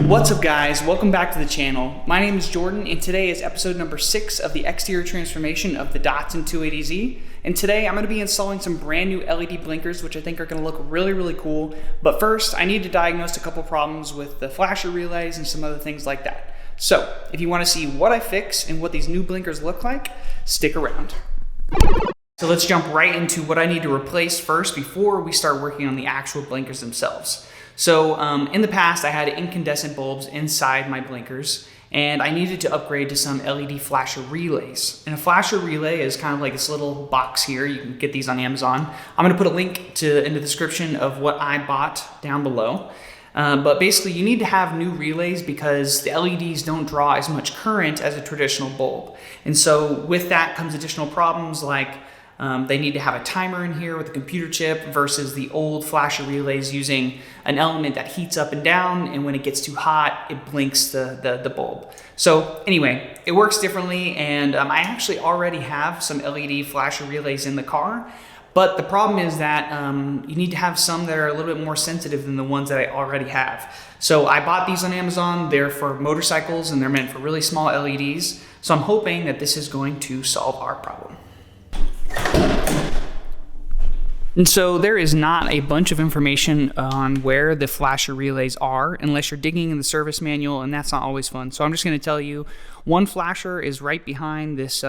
What's up guys, welcome back to the channel. My name is Jordan and today is episode number 6 of the exterior transformation of the Datsun 280Z. And today I'm going to be installing some brand new LED blinkers which I think are going to look really cool. But first I need to diagnose a couple problems with the flasher relays and some other things like that. So if you want to see what I fix and what these new blinkers look like, stick around. So let's jump right into what I need to replace first before we start working on the actual blinkers themselves. So in the past, I had incandescent bulbs inside my blinkers, and I needed to upgrade to some LED flasher relays. And a flasher relay is kind of like this little box here. You can get these on Amazon. I'm gonna put a link in the description of what I bought down below. But basically, you need to have new relays because the LEDs don't draw as much current as a traditional bulb. And so with that comes additional problems like they need to have a timer in here with a computer chip versus the old flasher relays using an element that heats up and down, and when it gets too hot, it blinks the bulb. So anyway, it works differently, and I actually already have some LED flasher relays in the car, but the problem is that you need to have some that are a little bit more sensitive than the ones that I already have. So I bought these on Amazon. They're for motorcycles, and they're meant for really small LEDs. So I'm hoping that this is going to solve our problem. And so there is not a bunch of information on where the flasher relays are unless you're digging in the service manual, and that's not always fun. So I'm just going to tell you, one flasher is right behind this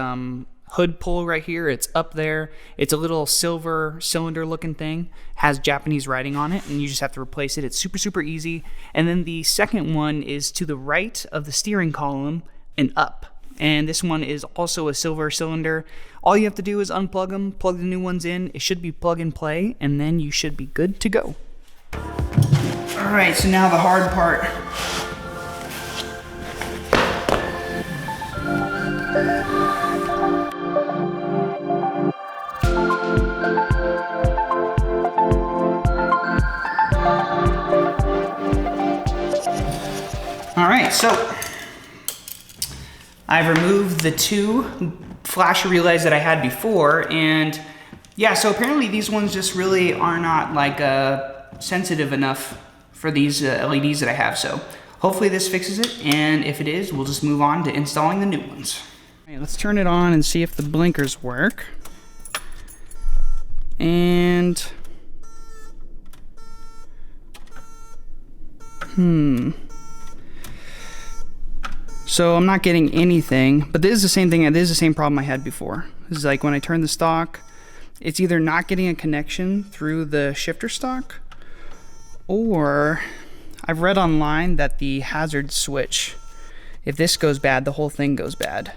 hood pull right here. It's up there. It's a little silver cylinder looking thing, has Japanese writing on it, and you just have to replace it. It's super easy. And then the second one is to the right of the steering column and up. And this one is also a silver cylinder. All you have to do is unplug them, plug the new ones in. It should be plug and play, and then you should be good to go. All right, so now the hard part. All right, so I've removed the two flasher relays that I had before, and yeah, so apparently these ones just really are not like sensitive enough for these LEDs that I have. So hopefully this fixes it, and if it is, we'll just move on to installing the new ones. All right, let's turn it on and see if the blinkers work. And so I'm not getting anything, but this is the same thing. This is the same problem I had before. This is like when I turn the stock, it's either not getting a connection through the shifter stock, or I've read online that the hazard switch, if this goes bad, the whole thing goes bad.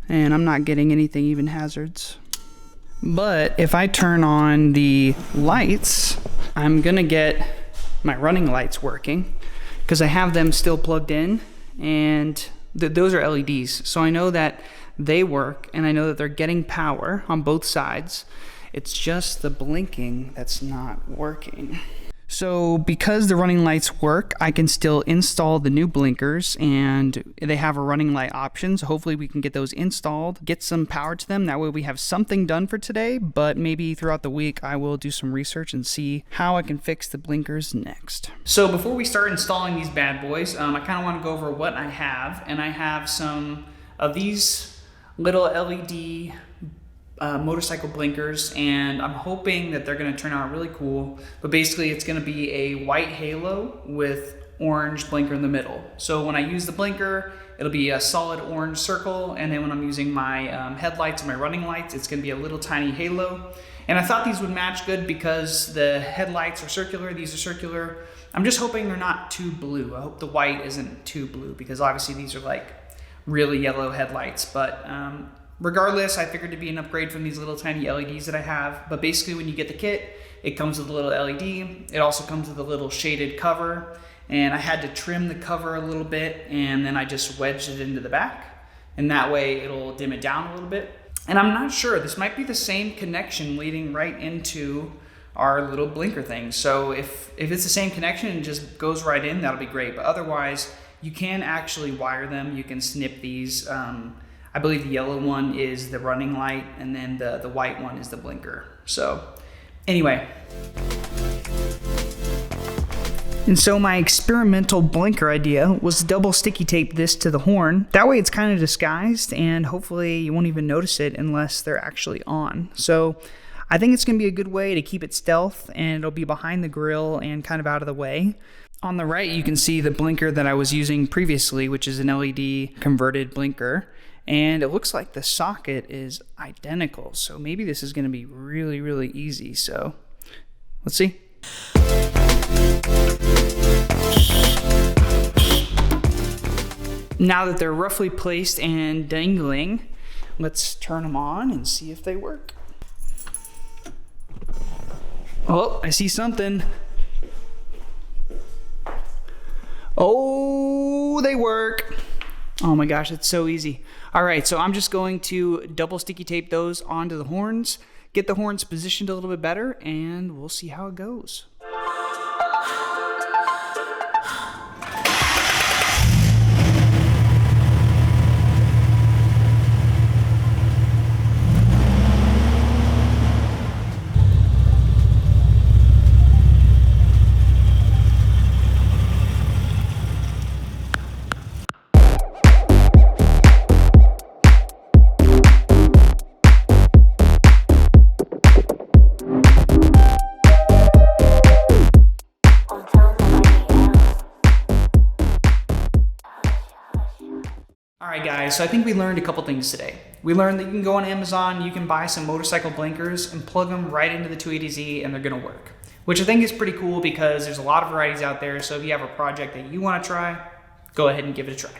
And I'm not getting anything, even hazards. But if I turn on the lights, I'm gonna get my running lights working because I have them still plugged in. And those are LEDs, so I know that they work, and I know that they're getting power on both sides. It's just the blinking that's not working. So because the running lights work, I can still install the new blinkers, and they have a running light option, so hopefully we can get those installed, get some power to them. That way we have something done for today, but maybe throughout the week I will do some research and see how I can fix the blinkers next. So before we start installing these bad boys, I kind of want to go over what I have, and I have some of these little LED motorcycle blinkers, and I'm hoping that they're going to turn out really cool. But basically it's going to be a white halo with orange blinker in the middle. So when I use the blinker, it'll be a solid orange circle, and then when I'm using my headlights and my running lights, it's going to be a little tiny halo. And I thought these would match good because the headlights are circular, these are circular. I'm just hoping they're not too blue. I hope the white isn't too blue because obviously these are like really yellow headlights. But regardless, I figured it'd be an upgrade from these little tiny LEDs that I have. But basically when you get the kit, it comes with a little LED. It also comes with a little shaded cover. And I had to trim the cover a little bit, and then I just wedged it into the back. And that way it'll dim it down a little bit. And I'm not sure, this might be the same connection leading right into our little blinker thing. So if it's the same connection and just goes right in, that'll be great. But otherwise, You can actually wire them. You can snip these. I believe the yellow one is the running light, and then the white one is the blinker. So anyway. And so my experimental blinker idea was to double sticky tape this to the horn. That way it's kind of disguised, and hopefully you won't even notice it unless they're actually on. So I think it's going to be a good way to keep it stealth, and it'll be behind the grill and kind of out of the way. On the right, you can see the blinker that I was using previously, which is an LED converted blinker. And it looks like the socket is identical. So maybe this is going to be really, really easy. So let's see. Now that they're roughly placed and dangling, let's turn them on and see if they work. Oh, I see something. Oh, they work. Oh my gosh, it's so easy. All right, so I'm just going to double sticky tape those onto the horns, get the horns positioned a little bit better, and we'll see how it goes. Alright guys, so I think we learned a couple things today. We learned that you can go on Amazon, you can buy some motorcycle blinkers and plug them right into the 280Z and they're going to work. Which I think is pretty cool because there's a lot of varieties out there, so if you have a project that you want to try, go ahead and give it a try.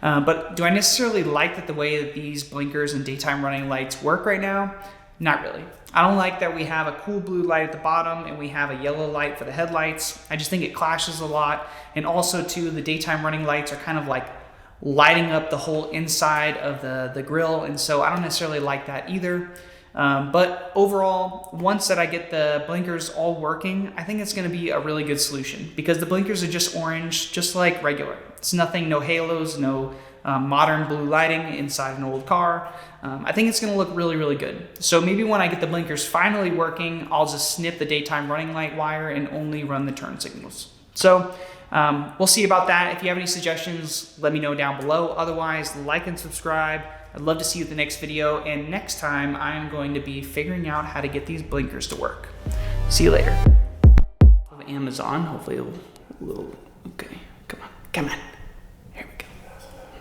But do I necessarily like that the way that these blinkers and daytime running lights work right now? Not really. I don't like that we have a cool blue light at the bottom and we have a yellow light for the headlights. I just think it clashes a lot. And also too, the daytime running lights are kind of like lighting up the whole inside of the grill, and so I don't necessarily like that either. But overall, once that I get the blinkers all working, I think it's going to be a really good solution because the blinkers are just orange, just like regular. It's nothing, no halos, no modern blue lighting inside an old car. I think it's going to look really, really good. So maybe when I get the blinkers finally working, I'll just snip the daytime running light wire and only run the turn signals. So we'll see about that. If you have any suggestions, let me know down below. Otherwise, like and subscribe. I'd love to see you at the next video. And next time, I'm going to be figuring out how to get these blinkers to work. See you later. Of Amazon, hopefully it'll, okay, come on.